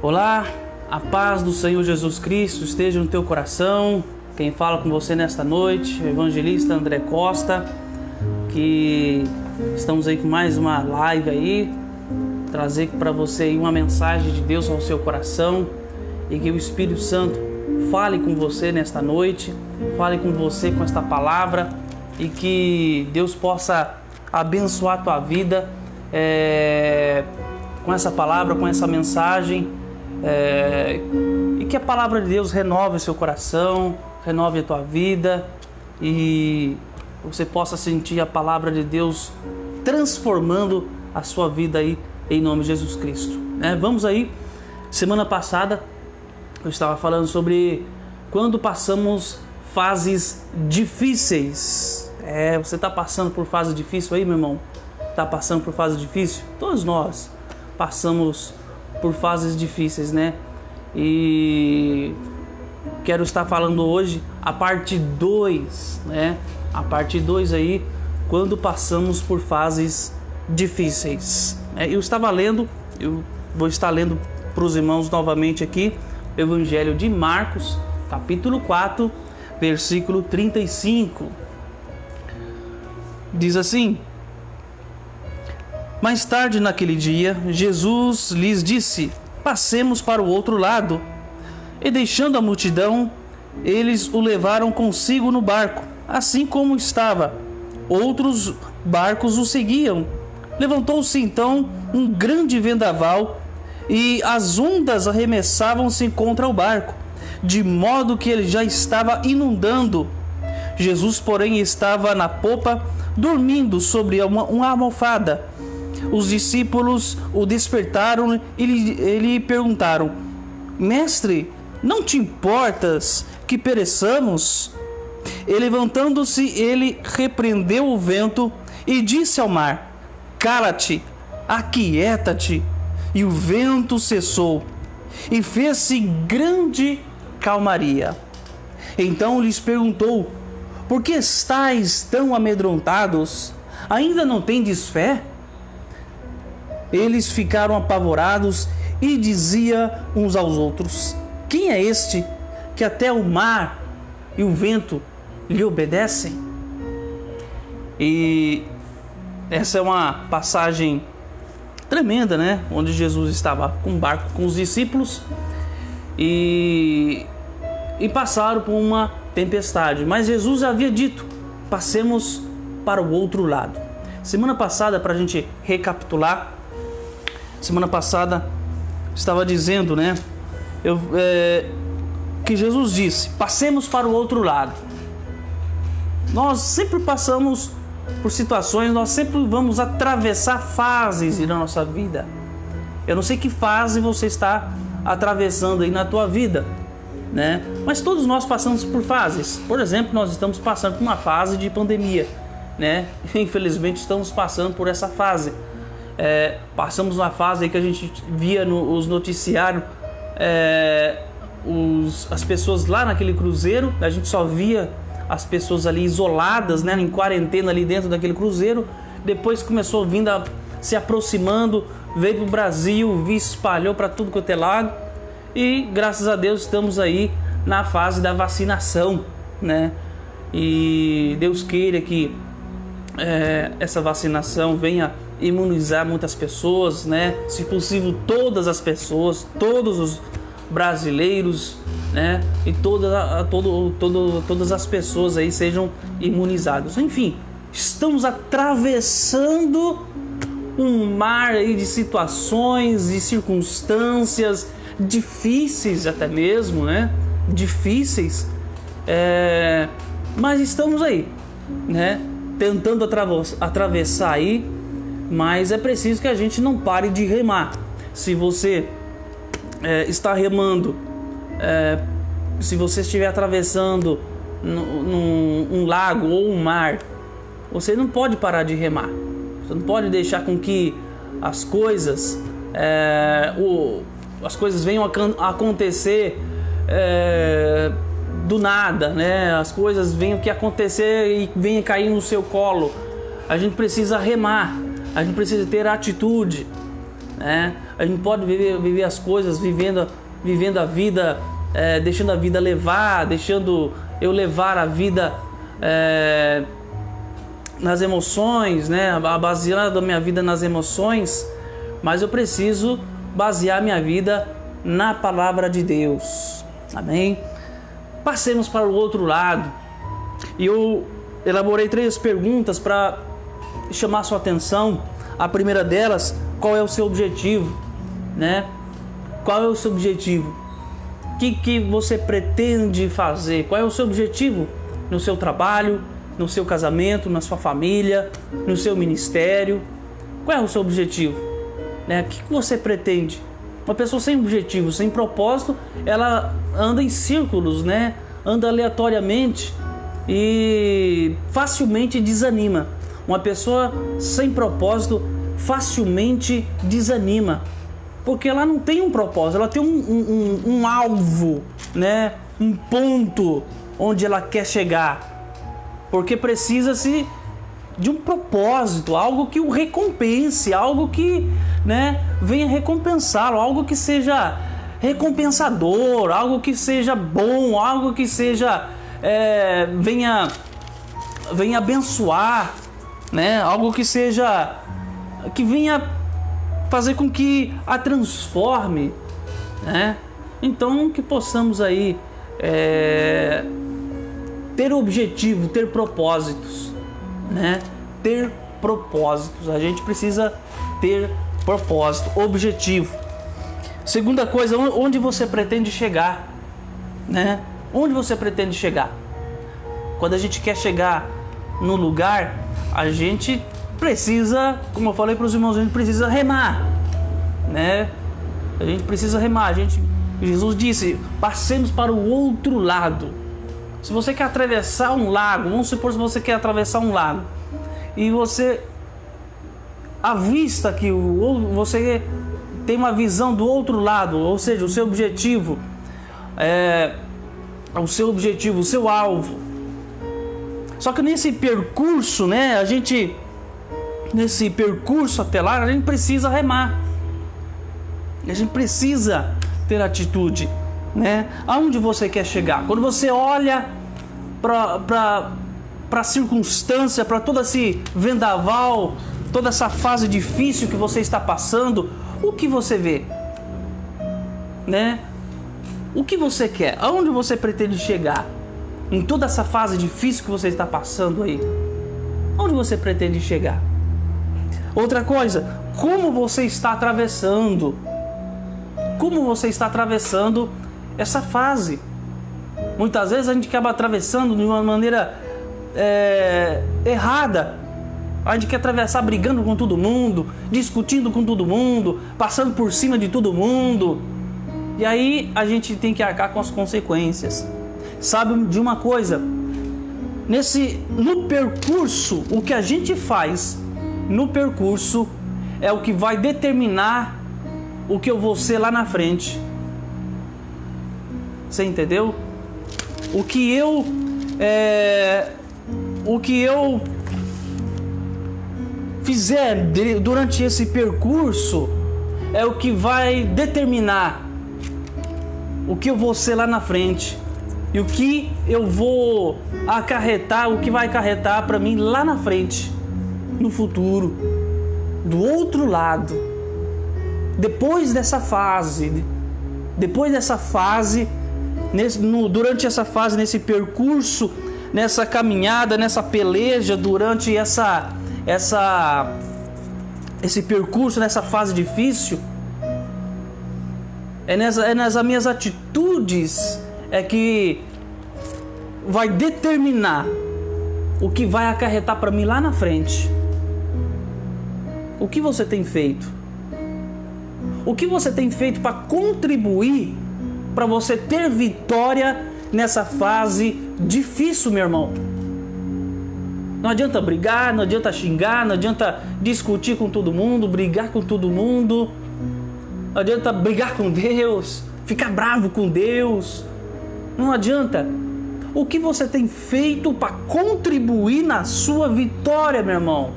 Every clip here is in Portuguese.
Olá, a paz do Senhor Jesus Cristo esteja no teu coração. Quem fala com você nesta noite, o evangelista André Costa, que estamos aí com mais uma live aí, trazer para você aí uma mensagem de Deus ao seu coração e que o Espírito Santo fale com você nesta noite, fale com você com esta palavra e que Deus possa abençoar a tua vida com essa palavra, com essa mensagem. E que a palavra de Deus renove o seu coração, renove a tua vida e você possa sentir a palavra de Deus transformando a sua vida aí em nome de Jesus Cristo. Vamos aí, semana passada eu estava falando sobre quando passamos fases difíceis. Você está passando por fase difícil aí, meu irmão? Está passando por fase difícil? Todos nós passamos por fases difíceis, né? E quero estar falando hoje a parte 2, né? A parte 2 aí, quando passamos por fases difíceis. Eu vou estar lendo para os irmãos novamente aqui o Evangelho de Marcos, capítulo 4, versículo 35. Diz assim: Mais tarde naquele dia, Jesus lhes disse: Passemos para o outro lado. E deixando a multidão, eles o levaram consigo no barco, assim como estava. Outros barcos o seguiam. Levantou-se então um grande vendaval, e as ondas arremessavam-se contra o barco, de modo que ele já estava inundando. Jesus, porém, estava na popa, dormindo sobre uma almofada. Os discípulos o despertaram e lhe perguntaram: Mestre, não te importas que pereçamos? E levantando-se, ele repreendeu o vento e disse ao mar: Cala-te, aquieta-te. E o vento cessou, e fez-se grande calmaria. Então lhes perguntou: Por que estáis tão amedrontados? Ainda não tendes fé? Eles ficaram apavorados e diziam uns aos outros: Quem é este que até o mar e o vento lhe obedecem? E essa é uma passagem tremenda, né? Onde Jesus estava com um barco com os discípulos e passaram por uma tempestade. Mas Jesus havia dito: passemos para o outro lado. Semana passada, para a gente recapitular, semana passada estava dizendo, né? Que Jesus disse: passemos para o outro lado. Nós sempre passamos por situações, nós sempre vamos atravessar fases na nossa vida. Eu não sei que fase você está atravessando aí na tua vida, né? Mas todos nós passamos por fases. Por exemplo, nós estamos passando por uma fase de pandemia, né? Infelizmente estamos passando por essa fase. Passamos uma fase aí que a gente via nos noticiários, as pessoas lá naquele cruzeiro, a gente só via as pessoas ali isoladas, né, em quarentena ali dentro daquele cruzeiro. Depois começou vindo se aproximando, veio para o Brasil, espalhou para tudo quanto é lado. E graças a Deus estamos aí na fase da vacinação, né? E Deus queira que essa vacinação venha imunizar muitas pessoas, né? Se possível todas as pessoas, todos os brasileiros, né? E todas as pessoas aí sejam imunizados. Enfim, estamos atravessando um mar aí de situações e circunstâncias difíceis até mesmo, né? Difíceis, mas estamos aí, né? Tentando atravessar aí, mas é preciso que a gente não pare de remar. Se você está remando, se você estiver atravessando um lago ou um mar, você não pode parar de remar. Você não pode deixar com que as coisas venham a acontecer do nada, né? As coisas venham que acontecer e venham cair no seu colo. A gente precisa remar, a gente precisa ter atitude, né? A gente pode viver as coisas vivendo a vida, deixando a vida levar, deixando eu levar a vida nas emoções, né? Baseando a minha vida nas emoções, mas eu preciso basear minha vida na palavra de Deus. Amém? Passemos para o outro lado. E eu elaborei 3 perguntas para chamar sua atenção. A primeira delas, qual é o seu objetivo, né? Qual é o seu objetivo? O que você pretende fazer? Qual é o seu objetivo no seu trabalho, no seu casamento, na sua família, no seu ministério? Qual é o seu objetivo? Né? O que você pretende? Uma pessoa sem objetivo, sem propósito, ela anda em círculos, né? Anda aleatoriamente e facilmente desanima. Uma pessoa sem propósito facilmente desanima, porque ela não tem um propósito, ela tem um alvo, né? Um ponto onde ela quer chegar, porque precisa-se de um propósito, algo que o recompense, algo que, né, venha recompensá-lo, algo que seja recompensador, algo que seja bom, algo que seja venha abençoar, né? Algo que venha fazer com que a transforme, né? Então que possamos aí ter objetivo, ter propósitos, né? Ter propósitos. A gente precisa ter propósito, objetivo. Segunda coisa, onde você pretende chegar, né? Onde você pretende chegar? Quando a gente quer chegar no lugar, a gente precisa, como eu falei para os irmãos, a gente precisa remar, né? A gente precisa remar. Jesus disse: passemos para o outro lado. Se você quer atravessar um lago, vamos supor, se você quer atravessar um lago e você avista que você tem uma visão do outro lado, ou seja, o seu objetivo, o seu alvo. Só que nesse percurso, né, nesse percurso até lá, a gente precisa remar. A gente precisa ter atitude, né? Aonde você quer chegar? Quando você olha para a circunstância, para todo esse vendaval, toda essa fase difícil que você está passando, o que você vê, né? O que você quer? Aonde você pretende chegar? Em toda essa fase difícil que você está passando aí, onde você pretende chegar? Outra coisa, como você está atravessando? Como você está atravessando essa fase? Muitas vezes a gente acaba atravessando de uma maneira errada. A gente quer atravessar brigando com todo mundo, discutindo com todo mundo, passando por cima de todo mundo. E aí a gente tem que arcar com as consequências. Sabe de uma coisa? No percurso, o que a gente faz no percurso é o que vai determinar o que eu vou ser lá na frente. Você entendeu? O que eu fizer durante esse percurso é o que vai determinar o que eu vou ser lá na frente. E o que eu vou acarretar, o que vai acarretar para mim lá na frente, no futuro, do outro lado. Depois dessa fase, durante essa fase, nesse percurso, nessa caminhada, nessa peleja, durante esse percurso, nessa fase difícil, é nas minhas atitudes que vai determinar o que vai acarretar para mim lá na frente. O que você tem feito? O que você tem feito para contribuir para você ter vitória nessa fase difícil, meu irmão? Não adianta brigar, não adianta xingar, não adianta discutir com todo mundo, brigar com todo mundo. Não adianta brigar com Deus, ficar bravo com Deus. Não adianta. O que você tem feito para contribuir na sua vitória, meu irmão?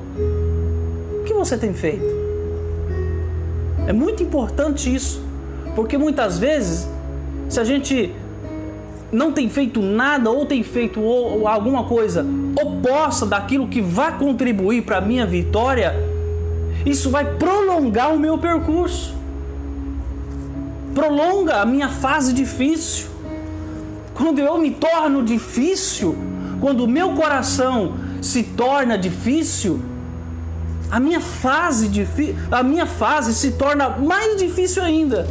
O que você tem feito? É muito importante isso, porque muitas vezes, se a gente não tem feito nada ou tem feito alguma coisa oposta daquilo que vai contribuir para a minha vitória, isso vai prolongar o meu percurso, prolonga a minha fase difícil. Quando eu me torno difícil, quando o meu coração se torna difícil, a minha fase se torna mais difícil ainda.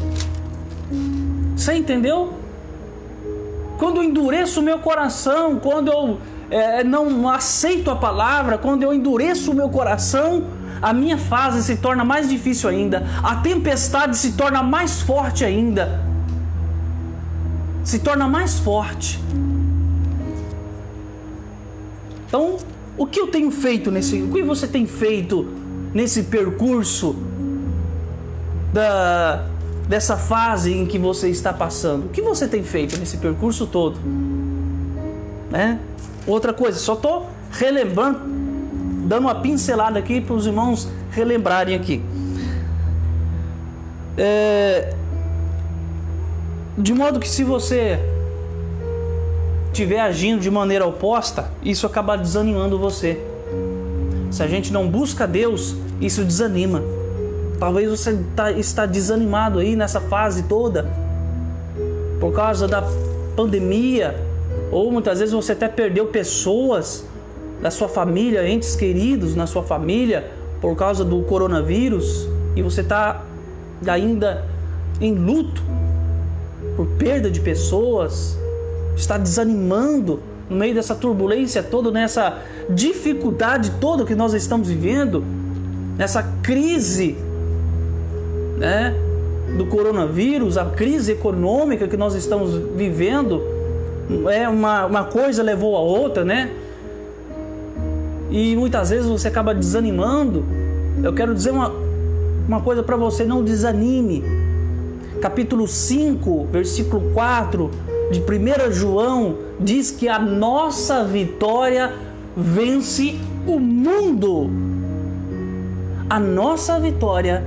Você entendeu? Quando eu endureço o meu coração, quando eu não aceito a palavra, quando eu endureço o meu coração, a minha fase se torna mais difícil ainda. A tempestade se torna mais forte ainda. Se torna mais forte. Então, o que eu tenho feito o que você tem feito nesse percurso dessa fase em que você está passando? O que você tem feito nesse percurso todo? Né? Outra coisa, só estou relembrando, dando uma pincelada aqui para os irmãos relembrarem aqui. De modo que se você estiver agindo de maneira oposta, isso acaba desanimando você. Se a gente não busca Deus, isso desanima. Talvez você está desanimado aí nessa fase toda por causa da pandemia, ou muitas vezes você até perdeu pessoas da sua família, entes queridos na sua família, por causa do coronavírus, e você está ainda em luto por perda de pessoas, está desanimando no meio dessa turbulência toda, nessa dificuldade toda que nós estamos vivendo, nessa crise, né, do coronavírus, a crise econômica que nós estamos vivendo, uma coisa levou a outra, né? E muitas vezes você acaba desanimando. Eu quero dizer uma coisa para você: não desanime. Capítulo 5, versículo 4 de 1 João diz que a nossa vitória vence o mundo. A nossa vitória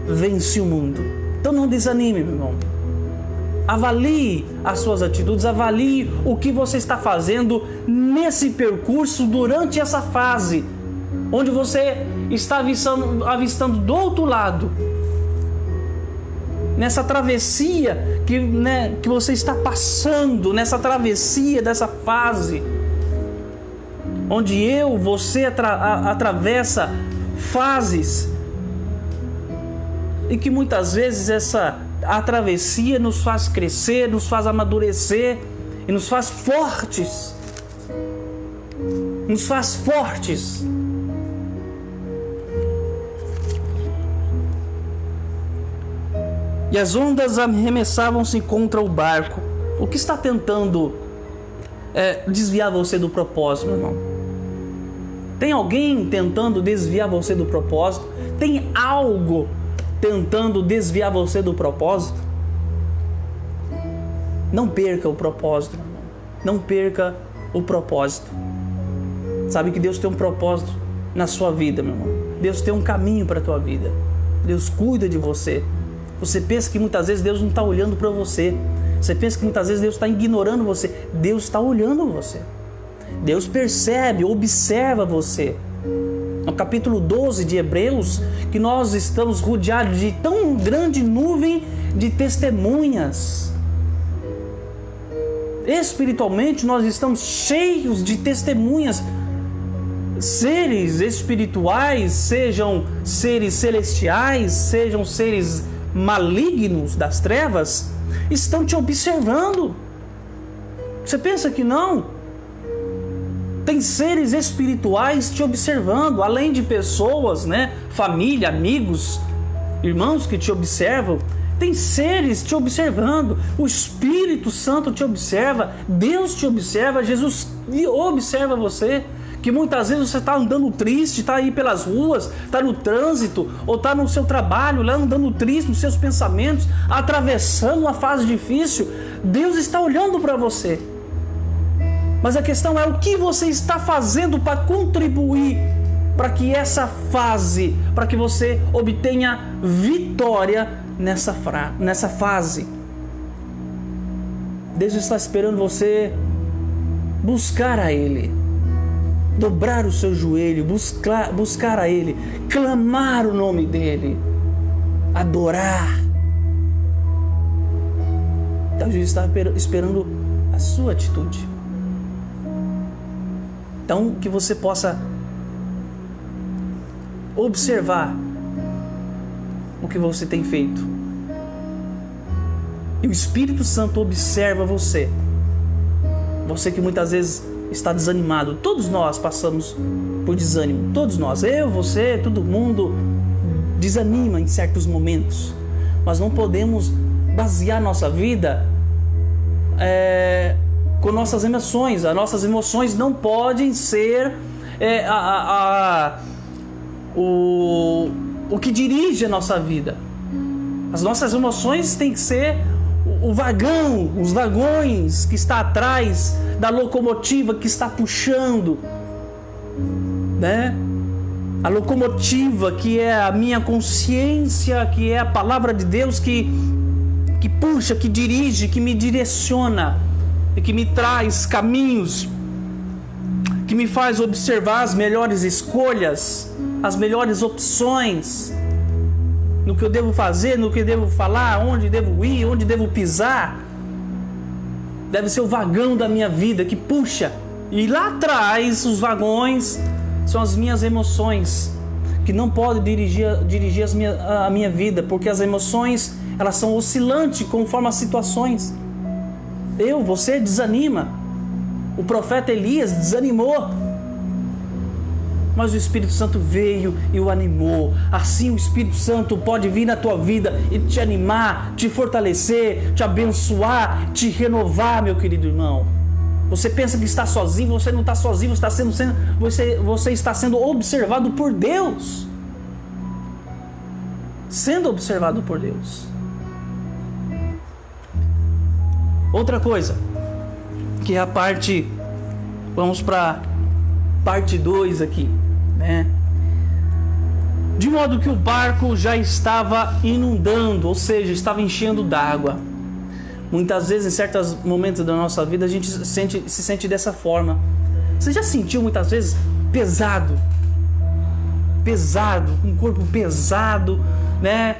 vence o mundo. Então não desanime, meu irmão. Avalie as suas atitudes, avalie o que você está fazendo nesse percurso, durante essa fase, onde você está avistando do outro lado, nessa travessia que você está passando, nessa travessia dessa fase, onde você atravessa fases, e que muitas vezes a travessia nos faz crescer, nos faz amadurecer e nos faz fortes. Nos faz fortes. E as ondas arremessavam-se contra o barco. O que está tentando desviar você do propósito, meu irmão? Tem alguém tentando desviar você do propósito? Tem algo tentando desviar você do propósito? Não perca o propósito, meu irmão. Não perca o propósito. Sabe que Deus tem um propósito na sua vida, meu irmão. Deus tem um caminho para a tua vida. Deus cuida de você. Você pensa que muitas vezes Deus não está olhando para você. Você pensa que muitas vezes Deus está ignorando você. Deus está olhando você. Deus percebe, observa você. No capítulo 12 de Hebreus, que nós estamos rodeados de tão grande nuvem de testemunhas. Espiritualmente nós estamos cheios de testemunhas. Seres espirituais, sejam seres celestiais, sejam seres malignos das trevas, estão te observando. Você pensa que não? Tem seres espirituais te observando, além de pessoas, né? Família, amigos, irmãos que te observam. Tem seres te observando. O Espírito Santo te observa. Deus te observa. Jesus observa você. Que muitas vezes você está andando triste, está aí pelas ruas, está no trânsito, ou está no seu trabalho, lá andando triste nos seus pensamentos, atravessando uma fase difícil. Deus está olhando para você. Mas a questão é o que você está fazendo para contribuir para que essa fase, para que você obtenha vitória nessa fase. Deus está esperando você buscar a Ele, dobrar o seu joelho, buscar a Ele, clamar o nome dEle, adorar. Então Deus está esperando a sua atitude. Então que você possa observar o que você tem feito. E o Espírito Santo observa você. Você que muitas vezes está desanimado. Todos nós passamos por desânimo. Todos nós. Eu, você, todo mundo desanima em certos momentos. Mas não podemos basear nossa vida com nossas emoções. As nossas emoções não podem ser o que dirige a nossa vida. As nossas emoções têm que ser o vagão, os vagões que está atrás da locomotiva que está puxando, né? A locomotiva que é a minha consciência, que é a palavra de Deus que puxa, que dirige, que me direciona e que me traz caminhos, que me faz observar as melhores escolhas, as melhores opções, no que eu devo fazer, no que eu devo falar, onde devo ir, onde devo pisar. Deve ser o vagão da minha vida que puxa. E lá atrás, os vagões são as minhas emoções, que não podem dirigir a minha vida, porque as emoções, elas são oscilantes conforme as situações. Você desanima. O profeta Elias desanimou, mas o Espírito Santo veio e o animou. Assim o Espírito Santo pode vir na tua vida e te animar, te fortalecer, te abençoar, te renovar, meu querido irmão. Você pensa que está sozinho, você não está sozinho, você está sendo observado por Deus. Sendo observado por Deus. Outra coisa, que é a parte, vamos para parte 2 aqui, né? De modo que o barco já estava inundando, ou seja, estava enchendo d'água. Muitas vezes, em certos momentos da nossa vida, a gente se sente dessa forma. Você já sentiu muitas vezes pesado, um corpo pesado, né?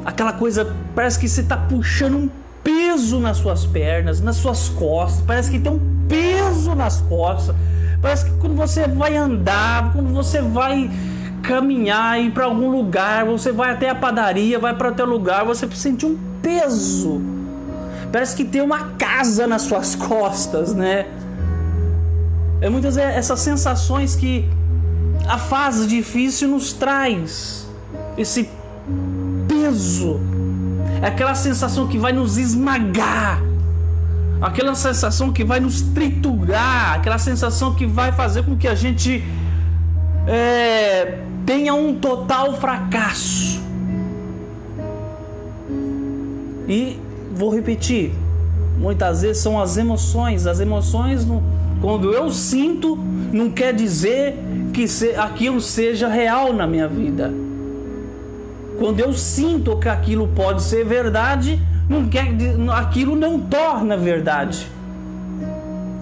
Aquela coisa, parece que você está puxando um peso nas suas pernas, nas suas costas, parece que tem um peso nas costas. Parece que quando você vai andar, quando você vai caminhar, ir para algum lugar, você vai até a padaria, vai para teu lugar, você sente um peso. Parece que tem uma casa nas suas costas, né? É muitas vezes essas sensações que a fase difícil nos traz. Esse peso. É aquela sensação que vai nos esmagar. Aquela sensação que vai nos triturar. Aquela sensação que vai fazer com que a gente tenha um total fracasso. E vou repetir, muitas vezes são as emoções. As emoções, quando eu sinto, não quer dizer que aquilo seja real na minha vida. Quando eu sinto que aquilo pode ser verdade, aquilo não torna verdade.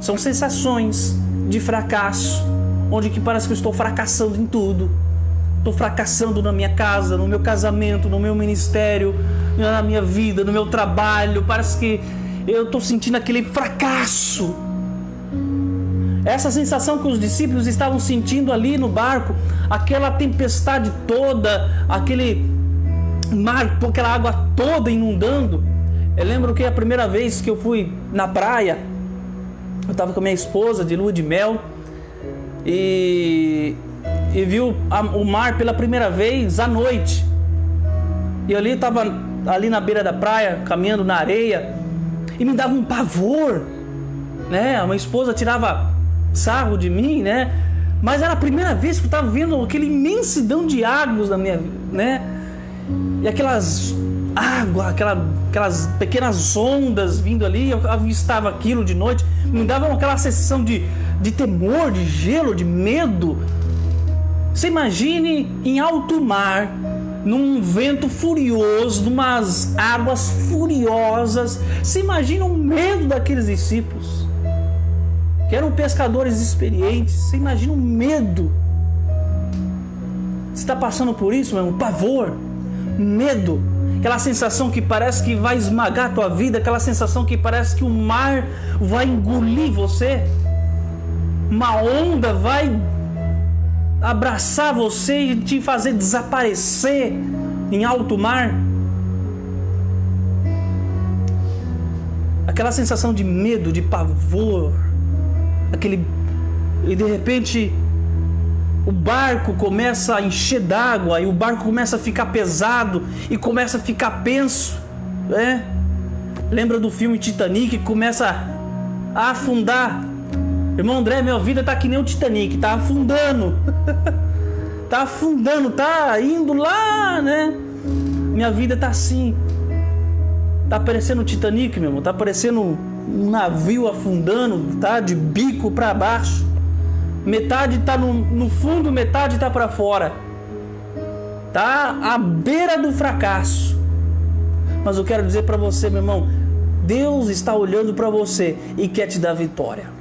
São sensações de fracasso, onde que parece que eu estou fracassando em tudo. Estou fracassando na minha casa, no meu casamento, no meu ministério, na minha vida, no meu trabalho. Parece que eu estou sentindo aquele fracasso. Essa sensação que os discípulos estavam sentindo ali no barco, aquela tempestade toda, aquele mar, aquela água toda inundando. Eu lembro que a primeira vez que eu fui na praia, eu estava com a minha esposa de lua de mel e viu o mar pela primeira vez à noite. E eu estava ali na beira da praia, caminhando na areia, e me dava um pavor, né? A minha esposa tirava sarro de mim, né? Mas era a primeira vez que eu estava vendo aquela imensidão de águas na minha, né? E aquelas pequenas ondas vindo ali, eu avistava aquilo de noite, me dava aquela sensação de temor, de gelo, de medo. Você imagine em alto mar, num vento furioso, numas águas furiosas. Você imagina o medo daqueles discípulos, que eram pescadores experientes. Você imagina o medo. Você está passando por isso, meu irmão? Pavor, medo, aquela sensação que parece que vai esmagar a tua vida, aquela sensação que parece que o mar vai engolir você, uma onda vai abraçar você e te fazer desaparecer em alto mar. Aquela sensação de medo, de pavor, e de repente o barco começa a encher d'água e o barco começa a ficar pesado e começa a ficar penso, né? Lembra do filme Titanic, que começa a afundar? Irmão André, minha vida tá que nem o Titanic, tá afundando. Tá afundando, tá indo lá, né? Minha vida tá assim. Tá parecendo o Titanic, meu irmão. Tá parecendo um navio afundando, tá? De bico pra baixo. Metade tá no fundo, metade tá pra fora. Tá à beira do fracasso. Mas eu quero dizer pra você, meu irmão, Deus está olhando pra você e quer te dar vitória.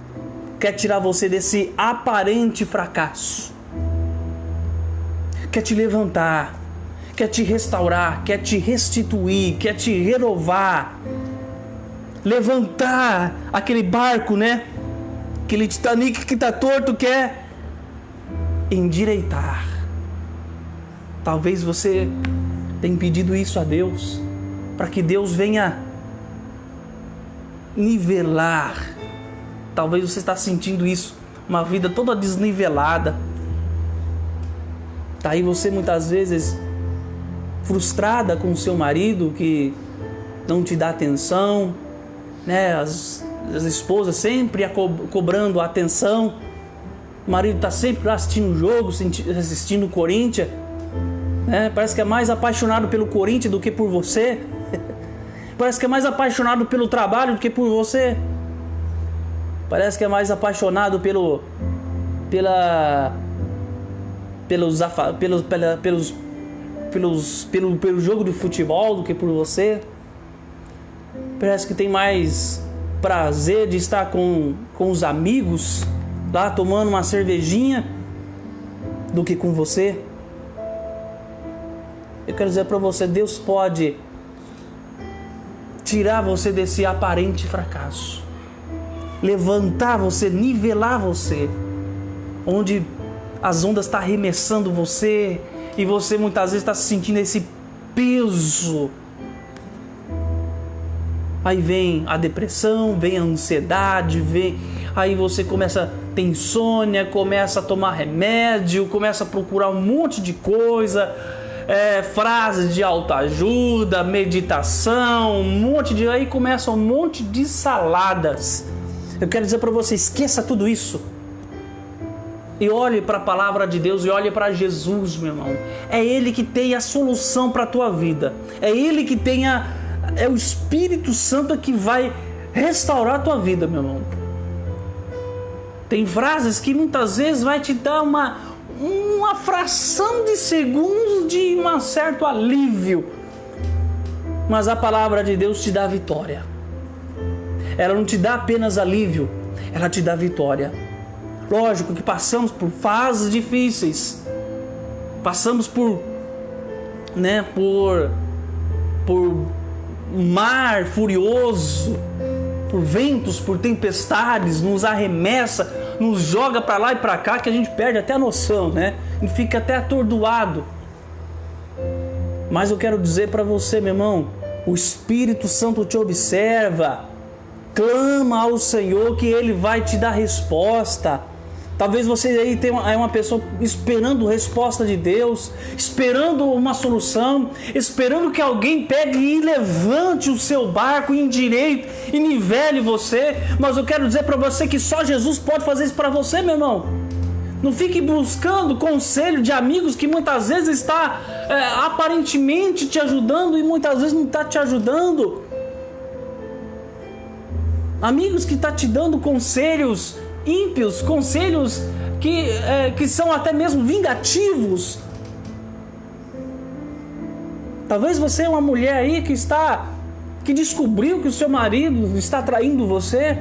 Quer tirar você desse aparente fracasso. Quer te levantar. Quer te restaurar. Quer te restituir. Quer te renovar. Levantar aquele barco, né? Aquele Titanic que está torto, quer endireitar. Talvez você tenha pedido isso a Deus, para que Deus venha nivelar. Talvez você está sentindo isso, uma vida toda desnivelada. Tá aí você muitas vezes frustrada com o seu marido que não te dá atenção, né? As esposas sempre cobrando a atenção. O marido está sempre assistindo o jogo, assistindo o Corinthians, né? Parece que é mais apaixonado pelo Corinthians do que por você. Parece que é mais apaixonado pelo trabalho do que por você. Parece que é mais apaixonado pelo jogo de futebol do que por você. Parece que tem mais prazer de estar com os amigos lá tomando uma cervejinha do que com você. Eu quero dizer para você, Deus pode tirar você desse aparente fracasso, levantar você, nivelar você, onde as ondas estão arremessando você e você muitas vezes está sentindo esse peso. Aí vem a depressão, vem a ansiedade, aí você começa a ter insônia, começa a tomar remédio, começa a procurar um monte de coisa, frases de autoajuda, meditação, aí começa um monte de saladas. Eu quero dizer para você, esqueça tudo isso e olhe para a palavra de Deus e olhe para Jesus, meu irmão. É Ele que tem a solução para a tua vida. É Ele que tem é o Espírito Santo que vai restaurar a tua vida, meu irmão. Tem frases que muitas vezes vai te dar uma fração de segundos de um certo alívio, mas a palavra de Deus te dá vitória. Ela não te dá apenas alívio, ela te dá vitória. Lógico que passamos por fases difíceis, passamos por mar furioso, por ventos, por tempestades, nos arremessa, nos joga para lá e para cá, que a gente perde até a noção, né? E fica até atordoado. Mas eu quero dizer para você, meu irmão, o Espírito Santo te observa. Clama ao Senhor que Ele vai te dar resposta. Talvez você aí é uma pessoa esperando resposta de Deus, esperando uma solução, esperando que alguém pegue e levante o seu barco, endireite e nivele você. Mas eu quero dizer para você que só Jesus pode fazer isso para você, meu irmão. Não fique buscando conselho de amigos que muitas vezes está aparentemente te ajudando e muitas vezes não está te ajudando. Amigos que estão te dando conselhos ímpios, conselhos que são até mesmo vingativos. Talvez você é uma mulher aí que descobriu que o seu marido está traindo você.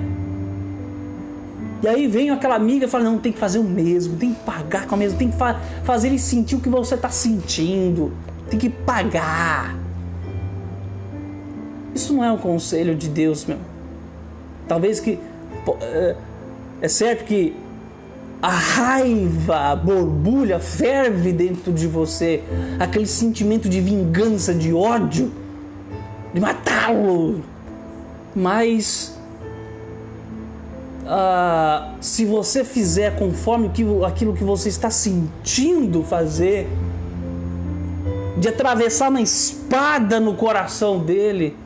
E aí vem aquela amiga e fala, não, tem que fazer o mesmo, tem que pagar com a mesma, tem que fazer ele sentir o que você está sentindo, tem que pagar. Isso não é um conselho de Deus, meu. Talvez que... É certo que a raiva borbulha, ferve dentro de você, aquele sentimento de vingança, de ódio, de matá-lo. Mas se você fizer conforme aquilo que você está sentindo fazer, de atravessar uma espada no coração dele,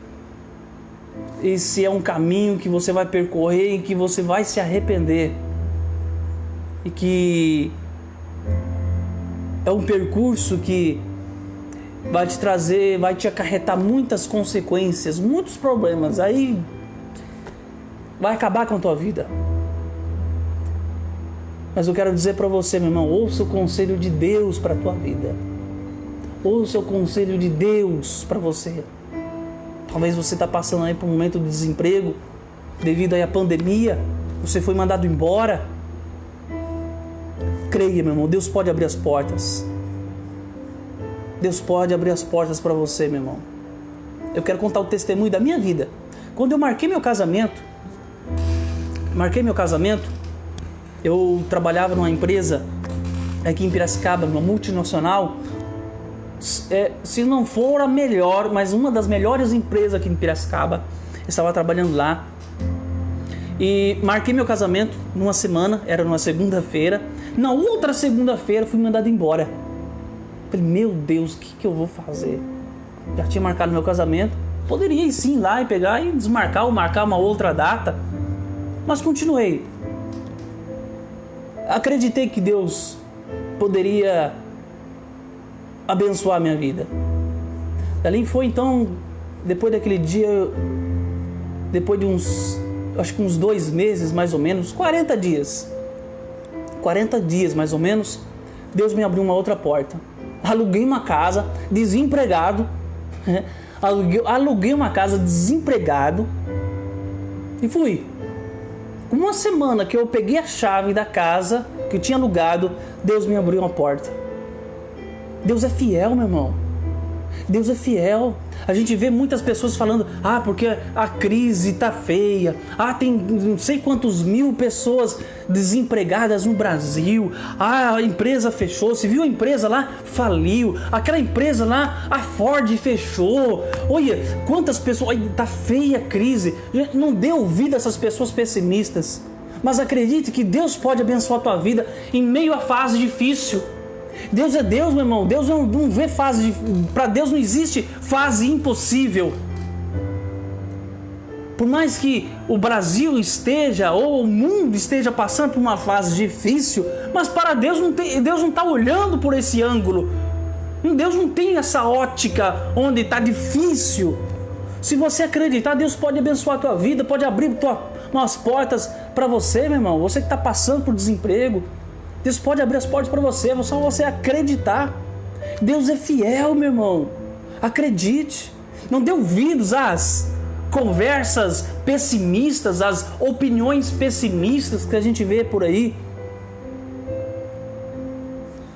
esse é um caminho que você vai percorrer e que você vai se arrepender. E que é um percurso que vai te trazer, vai te acarretar muitas consequências, muitos problemas. Aí vai acabar com a tua vida. Mas eu quero dizer para você, meu irmão, ouça o conselho de Deus para a tua vida. Ouça o conselho de Deus para você. Talvez você está passando aí por um momento de desemprego, devido aí à pandemia, você foi mandado embora. Creia, meu irmão, Deus pode abrir as portas. Deus pode abrir as portas para você, meu irmão. Eu quero contar o testemunho da minha vida. Quando eu marquei meu casamento, eu trabalhava numa empresa aqui em Piracicaba, uma multinacional. Se não for a melhor, mas uma das melhores empresas aqui em Piracicaba. Eu estava trabalhando lá e marquei meu casamento numa semana, era numa segunda-feira. Na outra segunda-feira fui mandado embora. Falei, meu Deus, o que eu vou fazer? Já tinha marcado meu casamento, poderia ir sim lá e pegar e desmarcar ou marcar uma outra data, mas continuei. Acreditei que Deus poderia abençoar a minha vida. Dali foi então, depois daquele dia, depois de acho que uns 2 meses mais ou menos, 40 dias mais ou menos, Deus me abriu uma outra porta. Aluguei uma casa, desempregado, aluguei uma casa desempregado e fui. Uma semana que eu peguei a chave da casa que eu tinha alugado, Deus me abriu uma porta. Deus é fiel, meu irmão. Deus é fiel. A gente vê muitas pessoas falando, porque a crise tá feia. Tem não sei quantos mil pessoas desempregadas no Brasil. A empresa fechou. Você viu a empresa lá? Faliu. Aquela empresa lá, a Ford fechou. Olha, quantas pessoas... Tá feia a crise. Não dê ouvido a essas pessoas pessimistas. Mas acredite que Deus pode abençoar a tua vida em meio à fase difícil. Deus é Deus, meu irmão. Deus não vê fase. Para Deus não existe fase impossível. Por mais que o Brasil esteja, ou o mundo esteja passando por uma fase difícil, mas para Deus Deus não está olhando por esse ângulo. Deus não tem essa ótica onde está difícil. Se você acreditar, Deus pode abençoar a tua vida, pode abrir umas portas para você, meu irmão. Você que está passando por desemprego, Deus pode abrir as portas para você, é só você acreditar. Deus é fiel, meu irmão. Acredite. Não dê ouvidos às conversas pessimistas, às opiniões pessimistas que a gente vê por aí.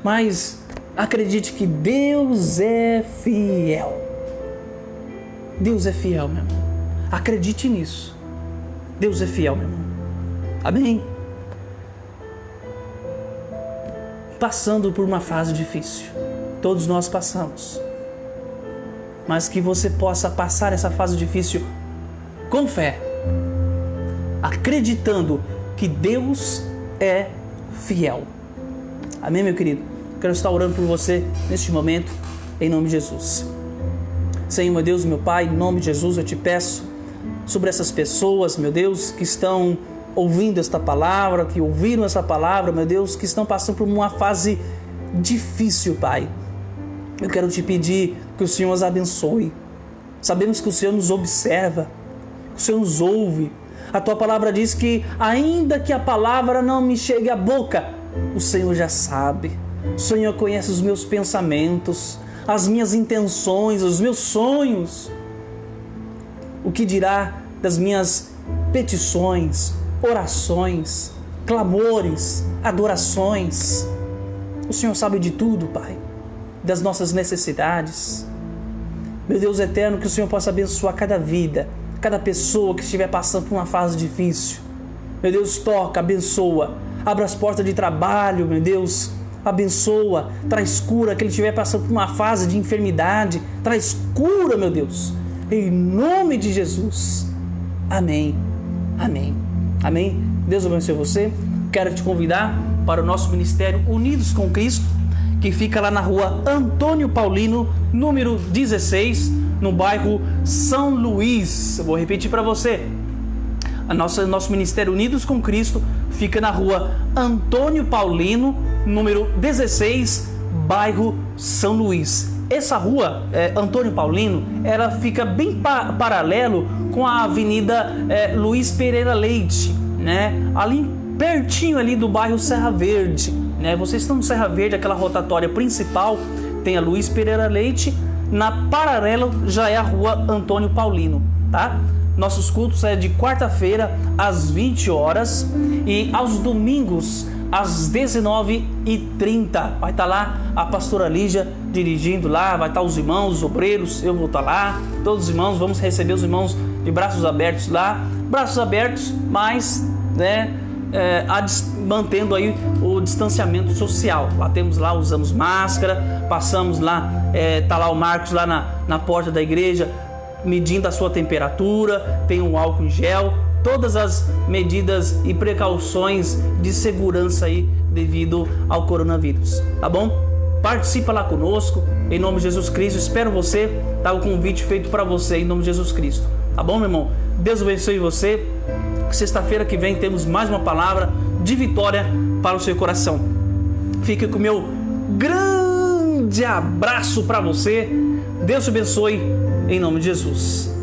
Mas acredite que Deus é fiel. Deus é fiel, meu irmão. Acredite nisso. Deus é fiel, meu irmão. Amém? Passando por uma fase difícil. Todos nós passamos. Mas que você possa passar essa fase difícil com fé. Acreditando que Deus é fiel. Amém, meu querido? Quero estar orando por você neste momento, em nome de Jesus. Senhor, meu Deus, meu Pai, em nome de Jesus eu te peço sobre essas pessoas, meu Deus, que estão ouvindo esta palavra, que ouviram essa palavra, meu Deus, que estão passando por uma fase difícil, Pai. Eu quero te pedir que o Senhor os abençoe. Sabemos que o Senhor nos observa, que o Senhor nos ouve. A tua palavra diz que ainda que a palavra não me chegue à boca, O Senhor já sabe. O Senhor conhece os meus pensamentos, as minhas intenções, os meus sonhos. O que dirá das minhas petições, orações, clamores, adorações? O Senhor sabe de tudo, Pai, das nossas necessidades. Meu Deus eterno, que o Senhor possa abençoar cada vida, cada pessoa que estiver passando por uma fase difícil. Meu Deus, toca, abençoa, abra as portas de trabalho, meu Deus, abençoa, traz cura, que ele estiver passando por uma fase de enfermidade, traz cura, meu Deus, em nome de Jesus. Amém, amém, amém. Deus abençoe você. Quero te convidar para o nosso ministério Unidos com Cristo, que fica lá na rua Antônio Paulino, número 16, no bairro São Luís. Eu vou repetir para você. Nosso ministério Unidos com Cristo fica na rua Antônio Paulino, número 16, bairro São Luís. Essa rua, Antônio Paulino, ela fica bem paralelo com a Avenida Luiz Pereira Leite, né? Ali pertinho ali do bairro Serra Verde, né? Vocês estão no Serra Verde, aquela rotatória principal, tem a Luiz Pereira Leite, na paralela já é a rua Antônio Paulino, tá? Nossos cultos é de quarta-feira às 20 horas e aos domingos às 19h30. Vai estar lá a pastora Lígia dirigindo lá, vai estar os irmãos, os obreiros, eu vou estar lá, todos os irmãos, vamos receber os irmãos de braços abertos lá, braços abertos, mas, né, mantendo aí o distanciamento social. Lá temos lá, usamos máscara, passamos lá, tá lá o Marcos lá na porta da igreja, medindo a sua temperatura, tem um álcool em gel, todas as medidas e precauções de segurança aí devido ao coronavírus, tá bom? Participa lá conosco, em nome de Jesus Cristo, espero você, tá o convite feito para você em nome de Jesus Cristo, tá bom, meu irmão? Deus abençoe você. Sexta-feira que vem temos mais uma palavra de vitória para o seu coração. Fique com o meu grande abraço para você. Deus te abençoe em nome de Jesus.